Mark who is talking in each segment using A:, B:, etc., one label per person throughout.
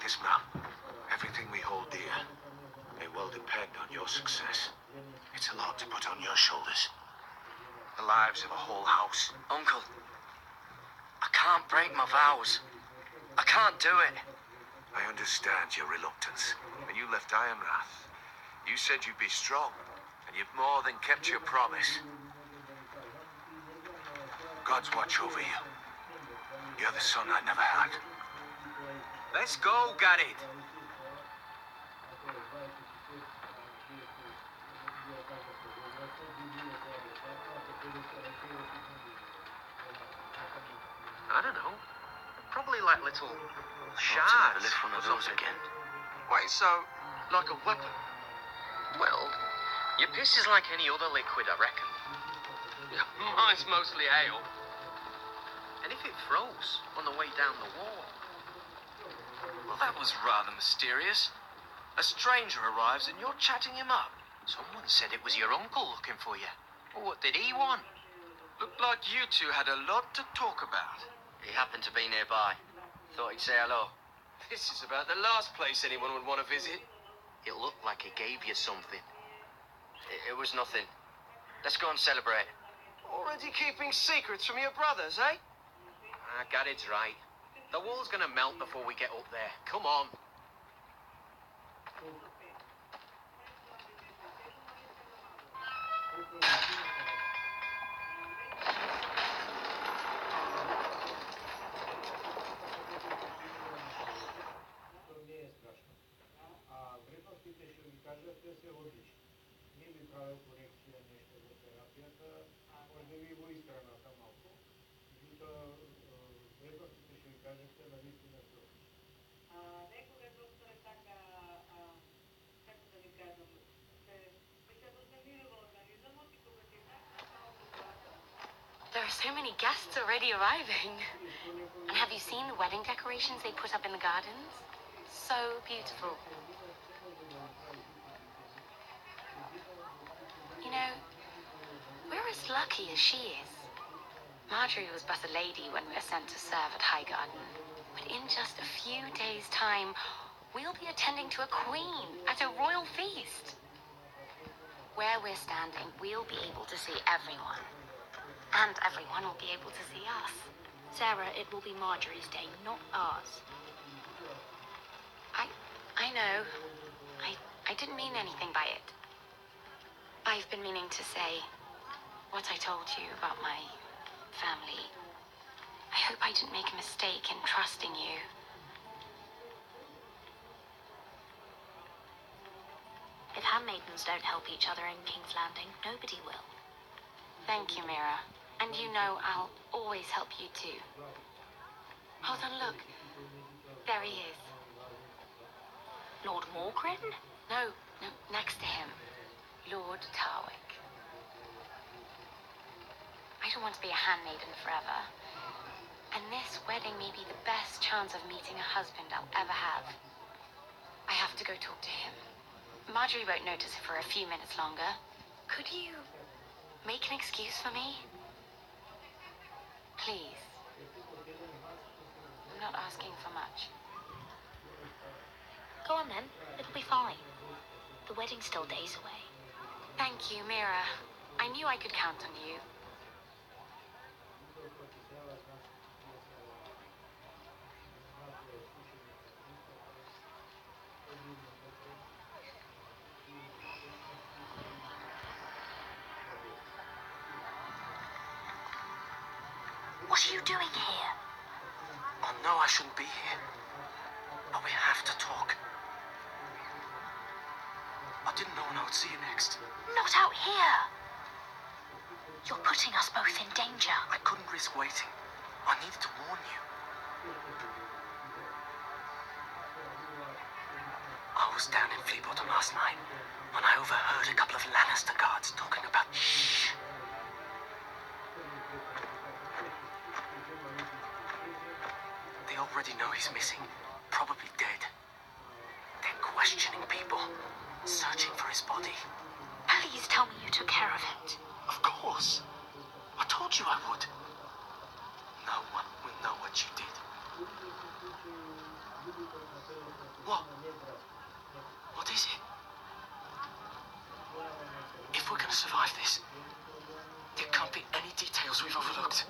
A: Marcus, ma'am. Everything we hold dear may well depend on your success. It's a lot to put on your shoulders. The lives of a whole house.
B: Uncle, I can't break my vows. I can't do it.
A: I understand your reluctance. When you left Ironrath, you said you'd be strong, and you've more than kept your promise. God's watch over you. You're the son I never had.
B: Let's go, Garrett.
C: I don't know. Probably like little
B: Shards.
C: shards.
B: Lift one of those again.
C: Wait, so like a weapon? Well, your piss is like any other liquid, I reckon. Mine's mostly ale. And if it froze on the way down the wall? Well, that was rather mysterious. A stranger arrives and you're chatting him up. Someone said it was your uncle looking for you. Well, what did he want? Looked like you two had a lot to talk about.
B: He happened to be nearby. Thought he'd say hello.
C: This is about the last place anyone would want to visit.
B: It looked like he gave you something. It was nothing. Let's go and celebrate.
C: Already keeping secrets from your brothers, eh? Garrett's right. The wall's gonna melt before we get up there. Come on.
D: There are so many guests already arriving. And have you seen the wedding decorations they put up in the gardens? So beautiful. You know, we're as lucky as she is. Marjorie was but a lady when we were sent to serve at Highgarden. But in just a few days' time, we'll be attending to a queen at a royal feast. Where we're standing, we'll be able to see everyone. And everyone will be able to see us.
E: Sarah, it will be Marjorie's day, not ours.
D: I know. I didn't mean anything by it. I've been meaning to say what I told you about my family. I hope I didn't make a mistake in trusting you.
E: If handmaidens don't help each other in King's Landing, nobody will.
D: Thank you, Mira. And you know I'll always help you too. Hold on, look. There he is.
E: Lord Morgren?
D: No, next to him. Lord Tarwick. I don't want to be a handmaiden forever. And this wedding may be the best chance of meeting a husband I'll ever have. I have to go talk to him. Marjorie won't notice it for a few minutes longer. Could you make an excuse for me? Please. I'm not asking for much.
E: Go on then, it'll be fine. The wedding's still days away.
D: Thank you, Mira. I knew I could count on you.
E: What are you doing here?
C: I know I shouldn't be here, but we have to talk. I didn't know when I would see you next.
E: Not out here! You're putting us both in danger.
C: I couldn't risk waiting. I needed to warn you. I was down in Fleabottom last night when I overheard a couple of Lannister guards talking about shh. They already know he's missing, probably dead. They're questioning people, searching for his body.
E: Please tell me you took care of it.
C: Of course. I told you I would. No one will know what you did. What? What is it? If we're gonna survive this, there can't be any details we've overlooked.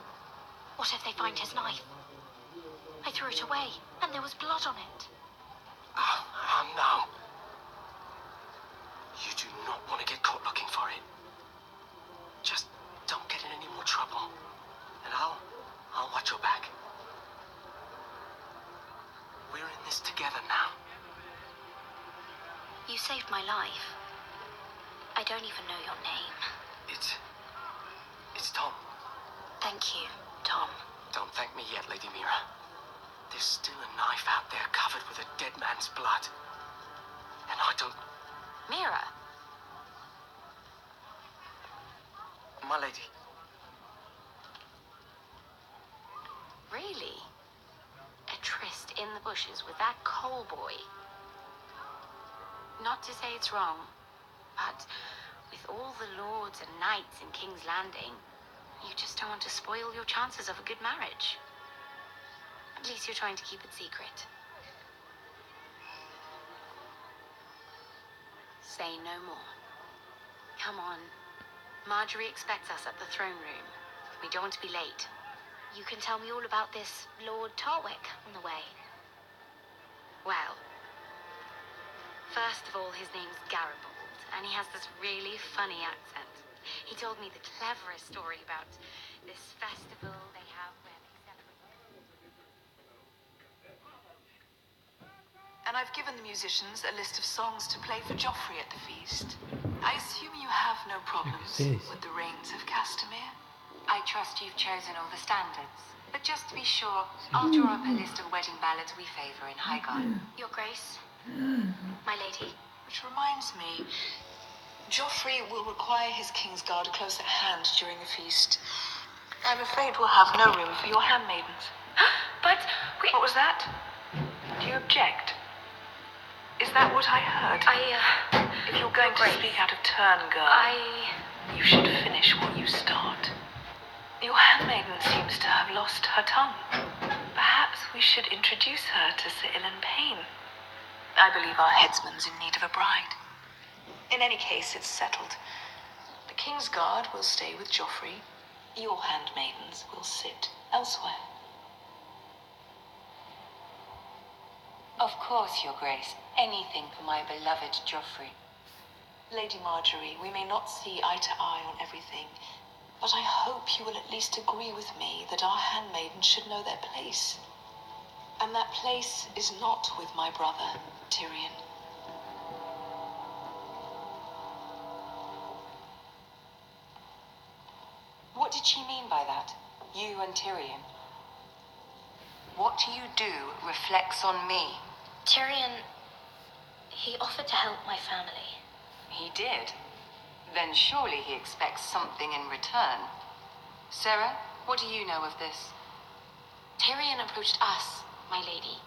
E: What if they find his knife? I threw it away, and there was blood on it.
C: Oh no. You do not want to get caught looking for it. Just don't get in any more trouble. And I'll watch your back. We're in this together now.
E: You saved my life. I don't even know your name.
C: It's Tom.
E: Thank you, Tom.
C: Don't thank me yet, Lady Mira. There's still a knife out there covered with a dead man's blood. And I don't...
D: Mira,
C: My lady.
D: really? A tryst in the bushes with that coal boy? Not to say it's wrong, but with all the lords and knights in King's Landing, you just don't want to spoil your chances of a good marriage. At least you're trying to keep it secret. Say no more. Come on. Marjorie expects us at the throne room. We don't want to be late.
E: You can tell me all about this Lord Tarwick on the way.
D: Well, first of all, his name's Garibaldi, and he has this really funny accent. He told me the cleverest story about this festival they have where they celebrate.
F: And I've given the musicians a list of songs to play for Joffrey at the feast. I assume you have no problems with the Rains of Castamere?
D: I trust you've chosen all the standards. But just to be sure, I'll draw up a list of wedding ballads we favor in Highgarden.
E: Your Grace, my lady.
F: Which reminds me, Joffrey will require his Kingsguard close at hand during the feast. I'm afraid we'll have no room for your handmaidens.
D: But we...
F: What was that? Do you object? Is that what I heard? If you're going to speak out of turn, girl, you should finish what you start. Your handmaiden seems to have lost her tongue. Perhaps we should introduce her to Sir Ilan Payne. I believe our headsman's in need of a bride. In any case, it's settled. The Kingsguard will stay with Joffrey. Your handmaidens will sit elsewhere.
G: Of course, Your Grace. Anything for my beloved Joffrey.
F: Lady Marjorie, we may not see eye to eye on everything, but I hope you will at least agree with me that our handmaidens should know their place. And that place is not with my brother, Tyrion.
G: What did she mean by that? You and Tyrion? What you do reflects on me.
E: Tyrion, he offered to help my family.
G: He did. Then surely he expects something in return. Sarah, what do you know of this?
D: Tyrion approached us, my lady.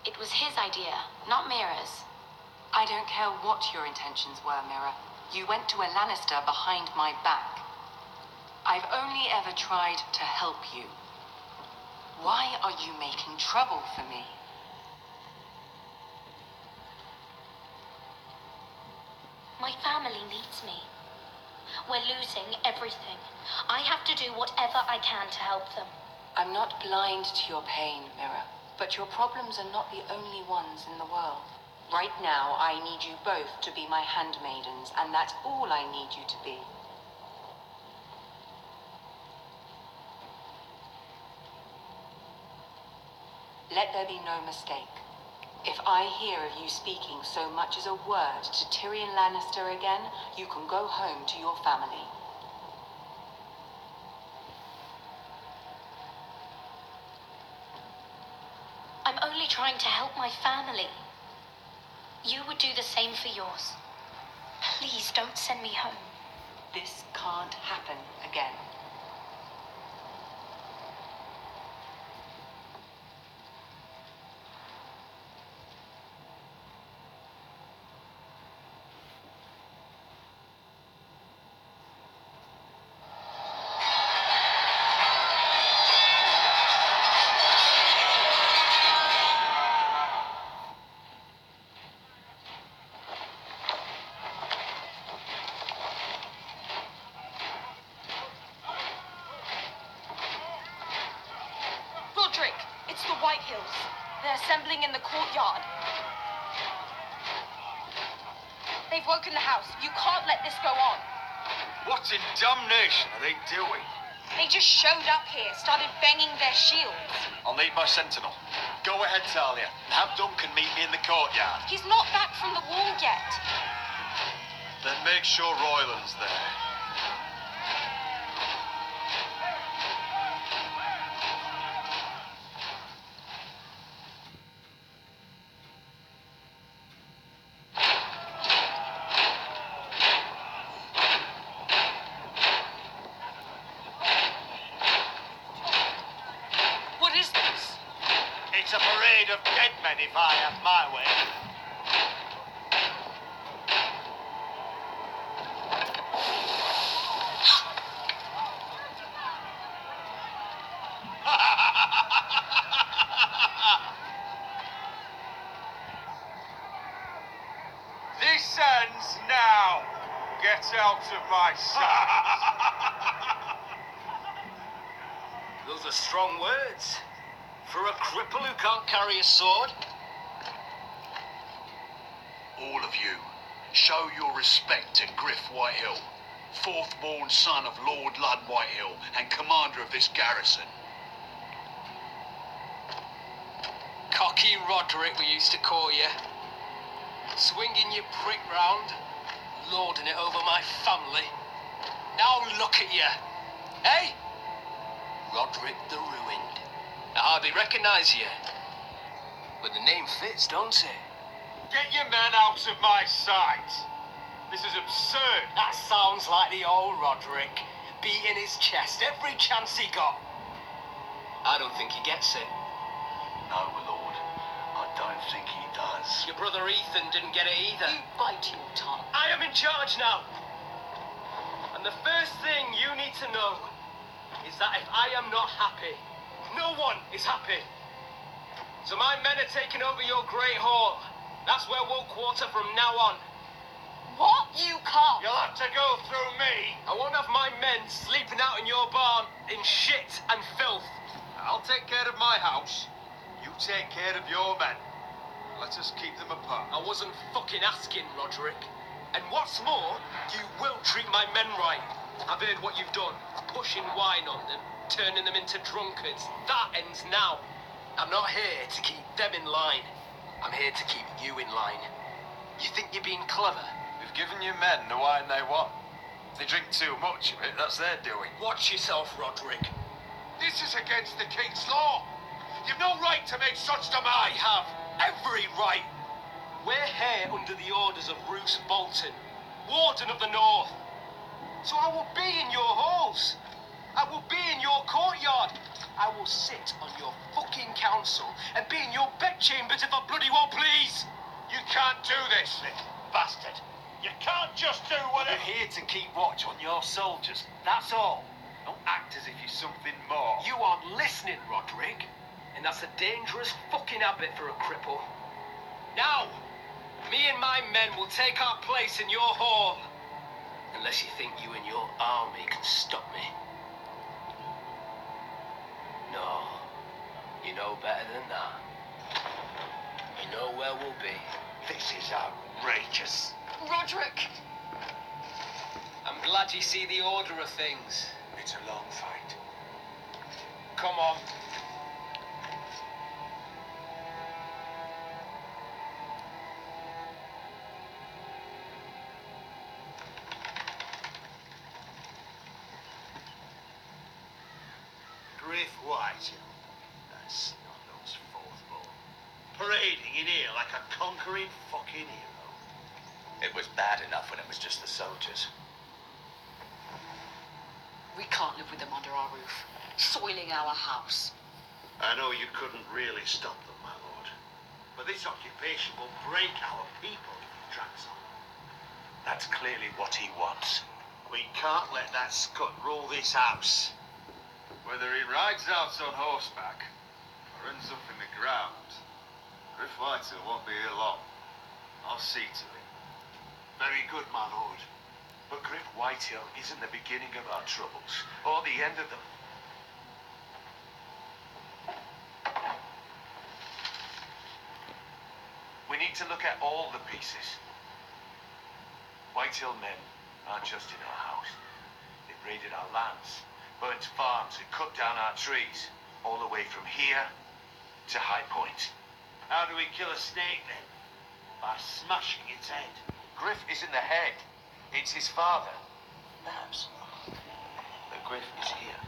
D: It was his idea, not Mira's.
G: I don't care what your intentions were, Mira. You went to a Lannister behind my back. I've only ever tried to help you. Why are you making trouble for me?
E: My family needs me. We're losing everything. I have to do whatever I can to help them.
G: I'm not blind to your pain, Mira, but your problems are not the only ones in the world. Right now, I need you both to be my handmaidens, and that's all I need you to be. Let there be no mistake. If I hear of you speaking so much as a word to Tyrion Lannister again, you can go home to your family.
E: I'm only trying to help my family. You would do the same for yours. Please don't send me home.
G: This can't happen again.
E: the Whitehills. They're assembling in the courtyard. They've woken the house. You can't let this go on.
A: What in damnation are they doing?
E: They just showed up here, started banging their shields.
A: I'll need my sentinel. Go ahead, Talia. Have Duncan meet me in the courtyard.
E: He's not back from the wall yet.
A: Then make sure Royland's there.
E: What is this?
A: It's a parade of dead men if I have my way. This ends now. Get out of my sight.
C: Those are strong words. For a cripple who can't carry a sword?
H: All of you, show your respect to Griff Whitehill, fourth-born son of Lord Lud Whitehill and commander of this garrison.
C: Cocky Roderick, we used to call you. Swinging your prick round, lording it over my family. Now look at you. Hey? Roderick the Ruined. I hardly recognise you. But the name fits, don't it?
A: Get your men out of my sight. This is absurd.
C: That sounds like the old Roderick, beating his chest every chance he got. I don't think he gets it.
H: No, my lord, I don't think he does.
C: Your brother Ethan didn't get it either.
E: You bite your tongue.
C: I am in charge now. And the first thing you need to know is that if I am not happy, no one is happy. So my men are taking over your Great Hall. That's where we'll quarter from now on.
E: What? You can't.
A: You'll have to go through me.
C: I won't have my men sleeping out in your barn in shit and filth.
A: I'll take care of my house. You take care of your men. Let us keep them apart.
C: I wasn't fucking asking, Roderick. And what's more, you will treat my men right. I've heard what you've done. Pushing wine on them, turning them into drunkards. That ends now. I'm not here to keep them in line. I'm here to keep you in line. You think you're being clever?
A: We've given your men the wine they want. If they drink too much of it, that's their doing.
C: Watch yourself, Roderick.
A: This is against the king's law. You've no right to make such
C: I
A: demands.
C: have every right. We're here under the orders of Roose Bolton, Warden of the North. So I will be in your halls. I will be in your courtyard. I will sit on your fucking council and be in your bedchambers if I bloody well please.
A: You can't do this, bastard. You can't just do whatever.
C: You're here to keep watch on your soldiers. That's all.
A: Don't act as if you're something more.
C: You aren't listening, Roderick. And that's a dangerous fucking habit for a cripple. Now, me and my men will take our place in your hall. Unless you think you and your army can stop me. No, you know better than that. You know where we'll be.
A: This is outrageous.
E: Roderick.
C: I'm glad you see the order of things.
A: It's a long fight.
C: Come on.
A: Griff Whitehill. That's not those fourth-born. Parading in here like a conquering fucking hero. It was bad enough when it was just the soldiers.
I: We can't live with them under our roof, soiling our house.
A: I know you couldn't really stop them, my lord. But this occupation will break our people if it drags on. That's clearly what he wants. We can't let that scut rule this house. Whether he rides out on horseback or ends up in the ground, Griff Whitehill won't be here long. I'll see to it. Very good, my lord. But Griff Whitehill isn't the beginning of our troubles, or the end of them. to look at all the pieces. Whitehill men aren't just in our house. They've raided our lands, burnt farms and cut down our trees, all the way from here to High Point. How do we kill a snake then? By smashing its head. Griff isn't the head. It's his father. Perhaps. But Griff is here.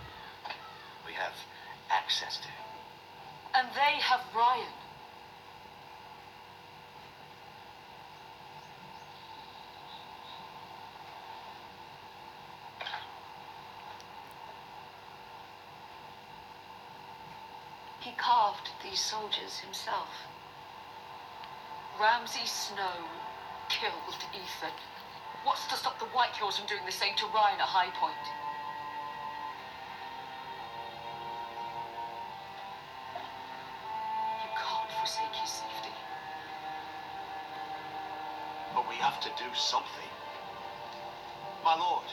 A: We have access to him.
I: And they have Ryan. He carved these soldiers himself. Ramsay Snow killed Ethan. What's to stop the Whitehills from doing the same to Ryan at High Point? You can't forsake his safety.
A: But we have to do something. My lord,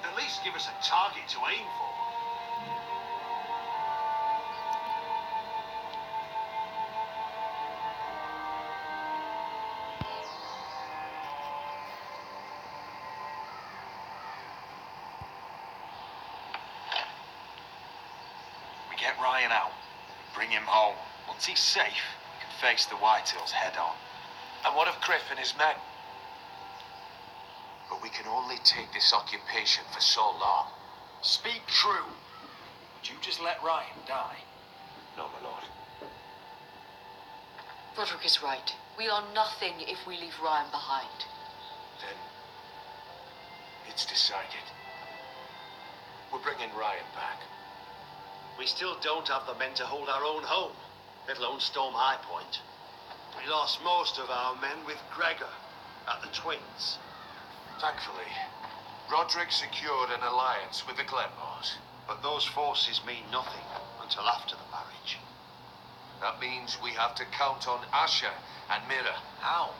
A: at least give us a target to aim for. We get Ryan out, bring him home. Once he's safe, we can face the Whitehills head on. And what of Griff and his men? But we can only take this occupation for so long. Speak true. Would you just let Ryan die? No, my lord.
I: Roderick is right. We are nothing if we leave Ryan behind.
A: Then it's decided. We're bringing Ryan back. We still don't have the men to hold our own home, let alone storm High Point. We lost most of our men with Gregor at the Twins. Thankfully, Roderick secured an alliance with the Glenmores. But those forces mean nothing until after the marriage. That means we have to count on Asher and Mira. How?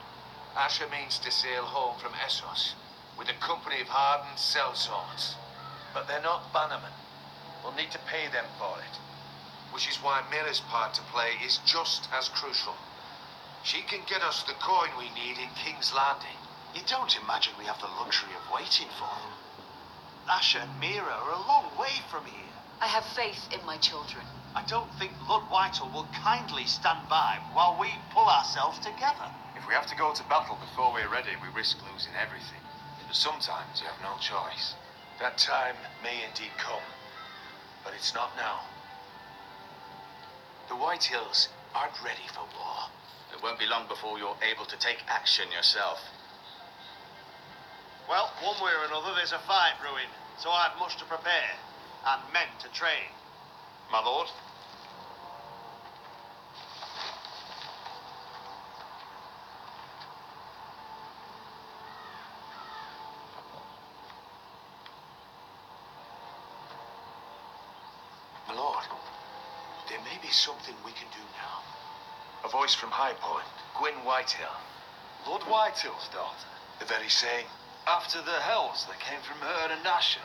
A: Asher means to sail home from Essos with a company of hardened sellswords. But they're not bannermen. We'll need to pay them for it. Which is why Mira's part to play is just as crucial. She can get us the coin we need in King's Landing. You don't imagine we have the luxury of waiting for them. Asher and Mira are a long way from here.
I: I have faith in my children.
A: I don't think Lord Whitehall will kindly stand by while we pull ourselves together. If we have to go to battle before we're ready, we risk losing everything. But sometimes you have no choice. That time may indeed come, but it's not now. The Whitehills aren't ready for war. It won't be long before you're able to take action yourself. Well, one way or another, there's a fight brewing, so I've much to prepare, and men to train. My lord? My lord, there may be something we can do now. A voice from High Point, Gwyn Whitehill. Lord Whitehill's daughter? The very same. After the hells that came from her and Asher.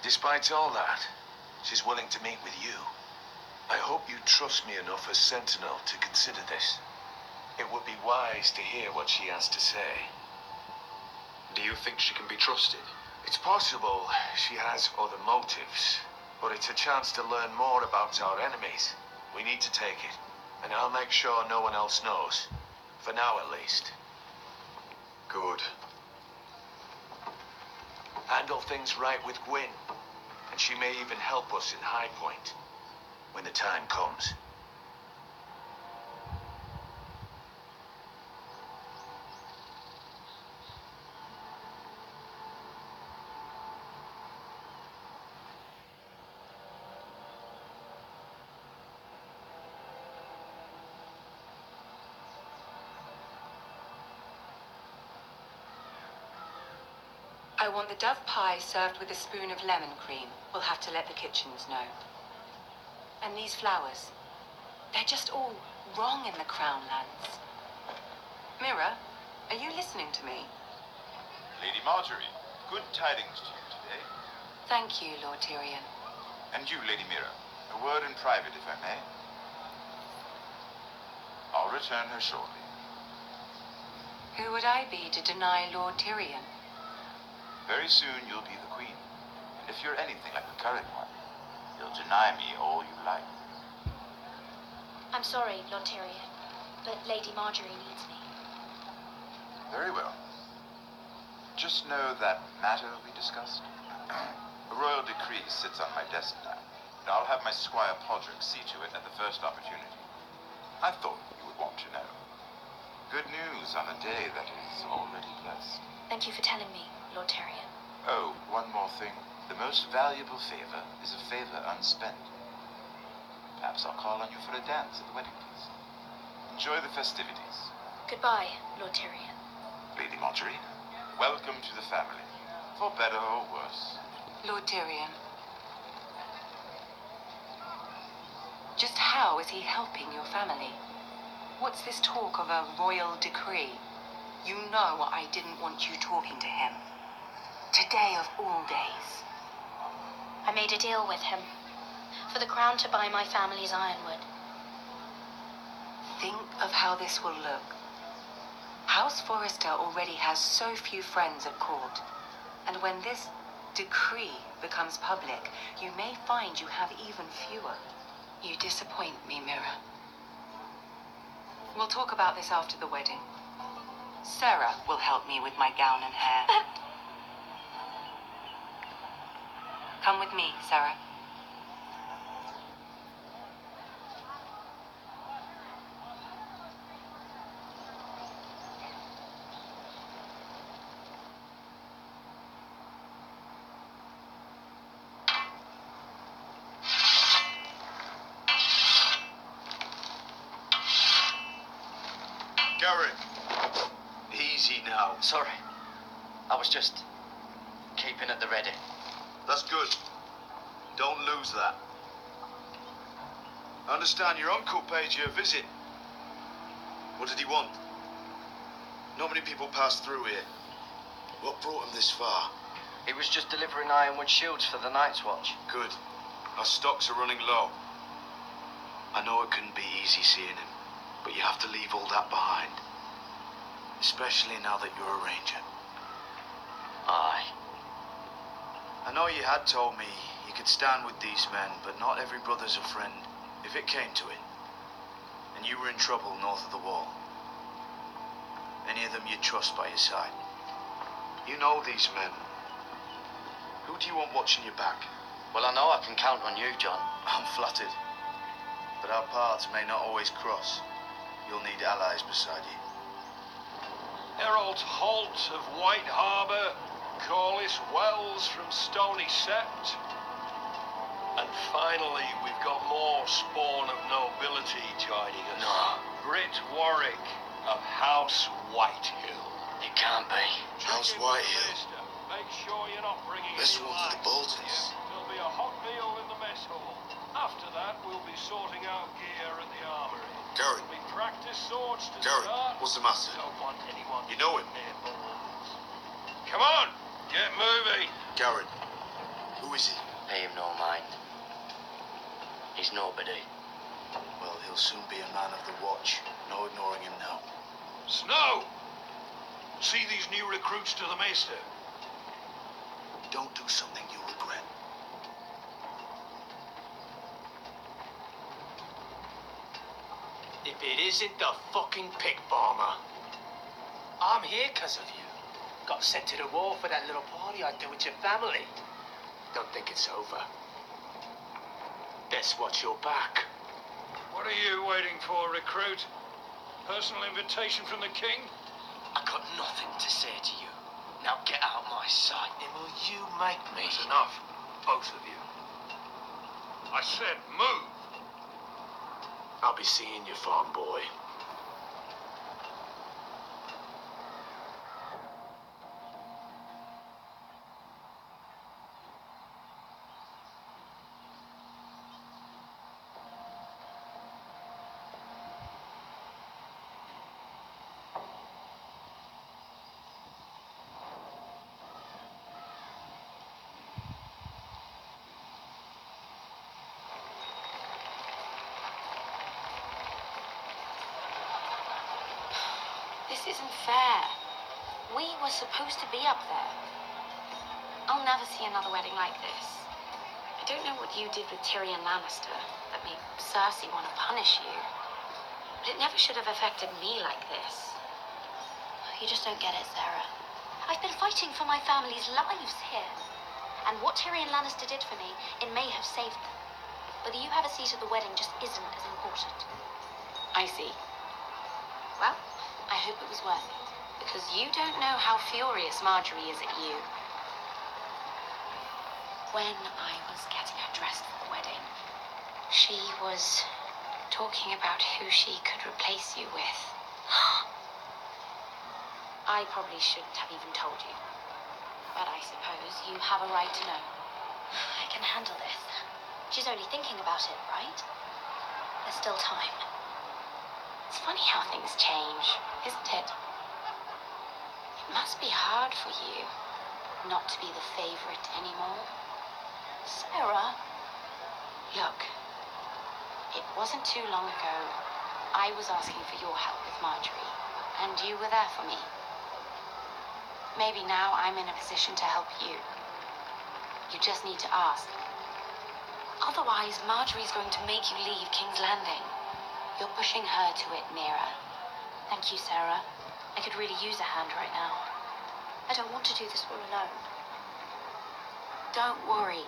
A: Despite all that, she's willing to meet with you. I hope you trust me enough as Sentinel to consider this. It would be wise to hear what she has to say. Do you think she can be trusted? It's possible she has other motives, but it's a chance to learn more about our enemies. We need to take it, and I'll make sure no one else knows. For now, at least. Good. Handle things right with Gwyn, and she may even help us in High Point when the time comes.
G: I want the dove pie served with a spoon of lemon cream. We'll have to let the kitchens know. And these flowers, they're just all wrong in the Crown lands. Mira, are you listening to me?
J: Lady Marjorie, good tidings to you today.
G: Thank you, Lord Tyrion.
J: And you, Lady Mira, a word in private, if I may. I'll return her shortly.
G: Who would I be to deny Lord Tyrion?
J: Very soon you'll be the queen. If you're anything like the current one, you'll deny me all you like.
E: I'm sorry, Lord Tyrion, but Lady Marjorie needs me.
J: Very well. Just know that matter we discussed. A royal decree sits on my desk now, and I'll have my squire Podrick see to it at the first opportunity. I thought you would want to know. Good news on a day that is already blessed.
E: Thank you for telling me, Lord Tyrion.
J: Oh, one more thing. The most valuable favor is a favor unspent. Perhaps I'll call on you for a dance at the wedding feast. Enjoy the festivities.
E: Goodbye, Lord Tyrion.
J: Lady Marjorie, welcome to the family, for better or worse.
G: Lord Tyrion. Just how is he helping your family? What's this talk of a royal decree? You know I didn't want you talking to him. Today of all days.
E: I made a deal with him for the crown to buy my family's ironwood.
G: Think of how this will look. House Forrester already has so few friends at court, and when this decree becomes public, you may find you have even fewer. You disappoint me, Mira. We'll talk about this after the wedding. Sarah will help me with my gown and hair. Come with me, Sarah.
A: Gary, easy now.
B: Sorry. I was just keeping at the ready.
A: That's good. Don't lose that. I understand your uncle paid you a visit. What did he want? Not many people pass through here. What brought him this far?
B: He was just delivering ironwood shields for the Night's Watch.
A: Good. Our stocks are running low. I know it couldn't be easy seeing him, but you have to leave all that behind. Especially now that you're a ranger.
B: Aye.
A: I know you had told me you could stand with these men, but not every brother's a friend, if it came to it. And you were in trouble north of the wall. Any of them you'd trust by your side. You know these men. Who do you want watching your back?
B: Well, I know I can count on you, John.
A: I'm flattered. But our paths may not always cross. You'll need allies beside you.
K: Harold Holt of White Harbour, Corliss Wells from Stony Sept. And finally, we've got more spawn of nobility joining us.
B: No.
K: Britt Warwick of House Whitehill.
B: It can't be.
A: House
K: Check in with
A: Whitehill.
K: the Maester. Make sure you're not bringing
A: Best
K: any
A: one for the
K: lies.
A: Boltons.
K: There'll be a hot meal in the mess hall. After that, we'll be sorting out gear at the armory.
A: Gary.
K: We practice swords to
A: Gary,
K: start.
A: what's the matter?
K: Don't want anyone.
A: You know him?
K: near balls. Come on, get moving.
A: Garrett. Who is he?
B: Pay him no mind. He's nobody.
A: Well, he'll soon be a man of the watch. No ignoring him now.
K: Snow! See these new recruits to the Maester.
A: Don't do something you'll regret.
L: If it isn't the fucking pig farmer. I'm here because of you. Got sent to the war for that little party I did with your family. Don't think it's over. Best watch your back.
K: What are you waiting for, recruit? Personal invitation from the king?
L: I got nothing to say to you. Now get out my sight. And will you make me?
K: That's enough, both of you. I said move.
L: I'll be seeing you, farm boy.
D: This isn't fair. We were supposed to be up there. I'll never see another wedding like this. I don't know what you did with Tyrion Lannister that made Cersei want to punish you. But it never should have affected me like this.
E: You just don't get it, Sarah. I've been fighting for my family's lives here. And what Tyrion Lannister did for me, it may have saved them. Whether you have a seat at the wedding just isn't as important.
D: I see. Well, I hope it was worth it. Because you don't know how furious Marjorie is at you. When I was getting her dressed for the wedding, she was talking about who she could replace you with. I probably shouldn't have even told you. But I suppose you have a right to know.
E: I can handle this. She's only thinking about it, right? There's still time.
D: It's funny how things change, isn't it? It must be hard for you not to be the favorite anymore.
E: Sarah?
D: Look, it wasn't too long ago I was asking for your help with Marjorie, and you were there for me. Maybe now I'm in a position to help you. You just need to ask. Otherwise, Marjorie's going to make you leave King's Landing. You're pushing her to it, Mira.
E: Thank you, Sarah. I could really use a hand right now. I don't want to do this all alone.
D: Don't worry.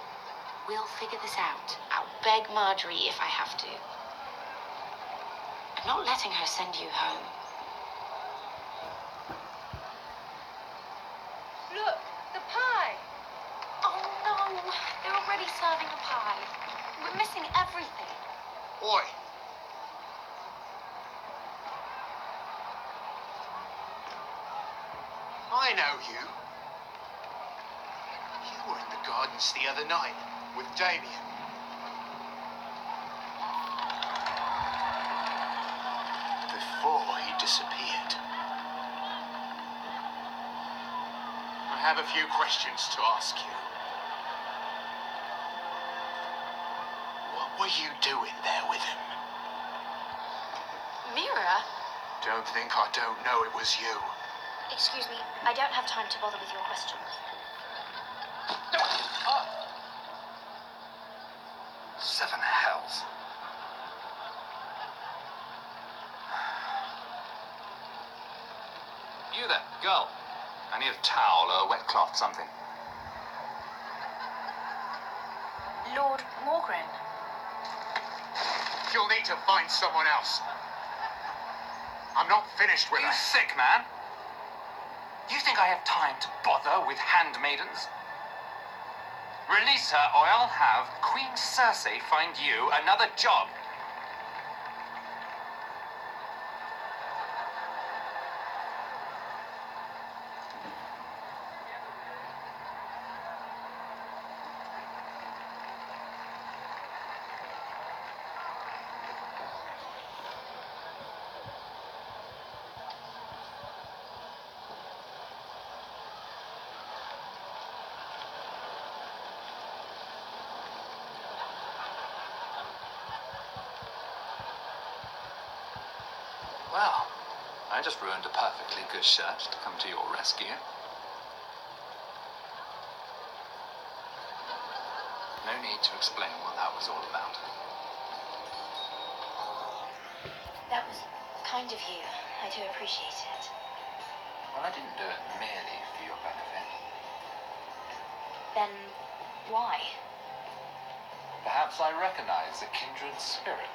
D: We'll figure this out. I'll beg Marjorie if I have to. I'm not letting her send you home.
E: Look, the pie!
D: Oh no, they're already serving the pie. We're missing everything.
A: Oi. I know you. You were in the gardens the other night with Damien. Before he disappeared. I have a few questions to ask you. What were you doing there with him?
D: Mira?
A: Don't think I don't know it was you.
E: Excuse me, I don't have time to bother with your questions.
J: Seven hells. You there, girl. I need a towel or a wet cloth, something.
E: Lord Morgren.
A: You'll need to find someone else. I'm not finished with
J: Are you
A: her.
J: sick, man? You think I have time to bother with handmaidens? Release her, or I'll have Queen Cersei find you another job. Well, I just ruined a perfectly good shirt to come to your rescue. No need to explain what that was all about.
E: That was kind of you. I do appreciate it.
J: Well, I didn't do it merely for your benefit.
E: Then, why?
J: Perhaps I recognize a kindred spirit.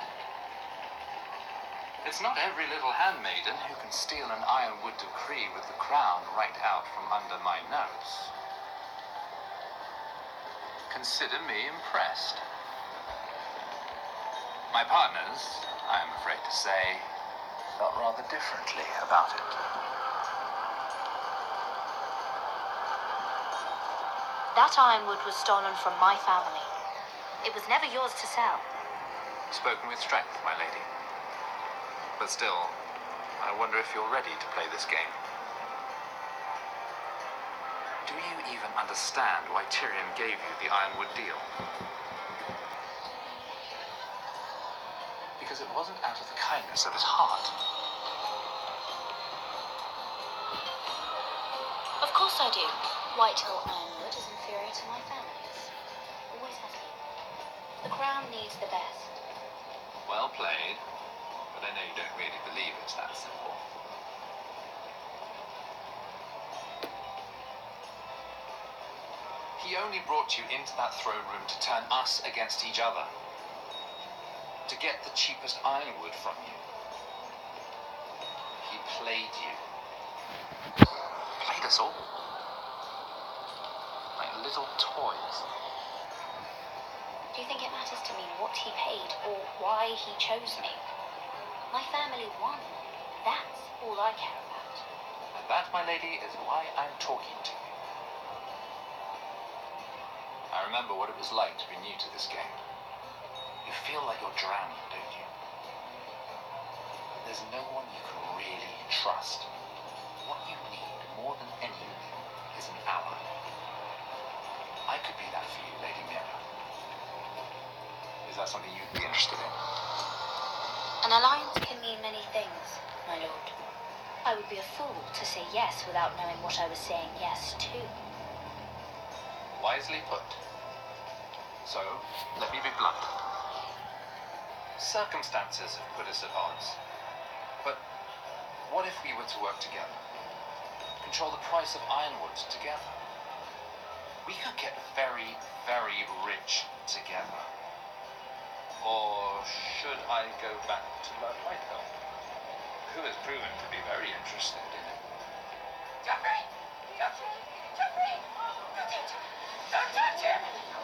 J: It's not every little handmaiden who can steal an ironwood decree with the crown right out from under my nose. Consider me impressed. My partners, I am afraid to say, felt rather differently about it.
E: That ironwood was stolen from my family. It was never yours to sell.
J: Spoken with strength, my lady. But still, I wonder if you're ready to play this game. Do you even understand why Tyrion gave you the ironwood deal? Because it wasn't out of the kindness of his heart.
E: course I do. Whitehill Ironwood is inferior to my family's. Always has been. The crown needs the best.
J: Well played, but I know you don't really believe it's that simple. He only brought you into that throne room to turn us against each other. To get the cheapest ironwood from you. He played you. Played us all. Like little toys.
E: Do you think it matters to me what he paid or why he chose me? My family won. That's all I care about.
J: And that, my lady, is why I'm talking to you. I remember what it was like to be new to this game. You feel like you're drowning, don't you? There's no one you can really trust. What you need more than anything is an ally. I could be that for you, Lady Mira. Is that something you'd be interested in?
E: An alliance can mean many things, my lord. I would be a fool to say yes without knowing what I was saying yes to.
J: Wisely put. So, let me be blunt. Circumstances have put us at odds. But what if we were to work together? Control the price of ironwood together? We could get very, very rich together. Or should I go back to Lord Whitehill, who has proven to be very interested in it? Jeffrey! Jeffrey! Jeffrey! Don't touch him!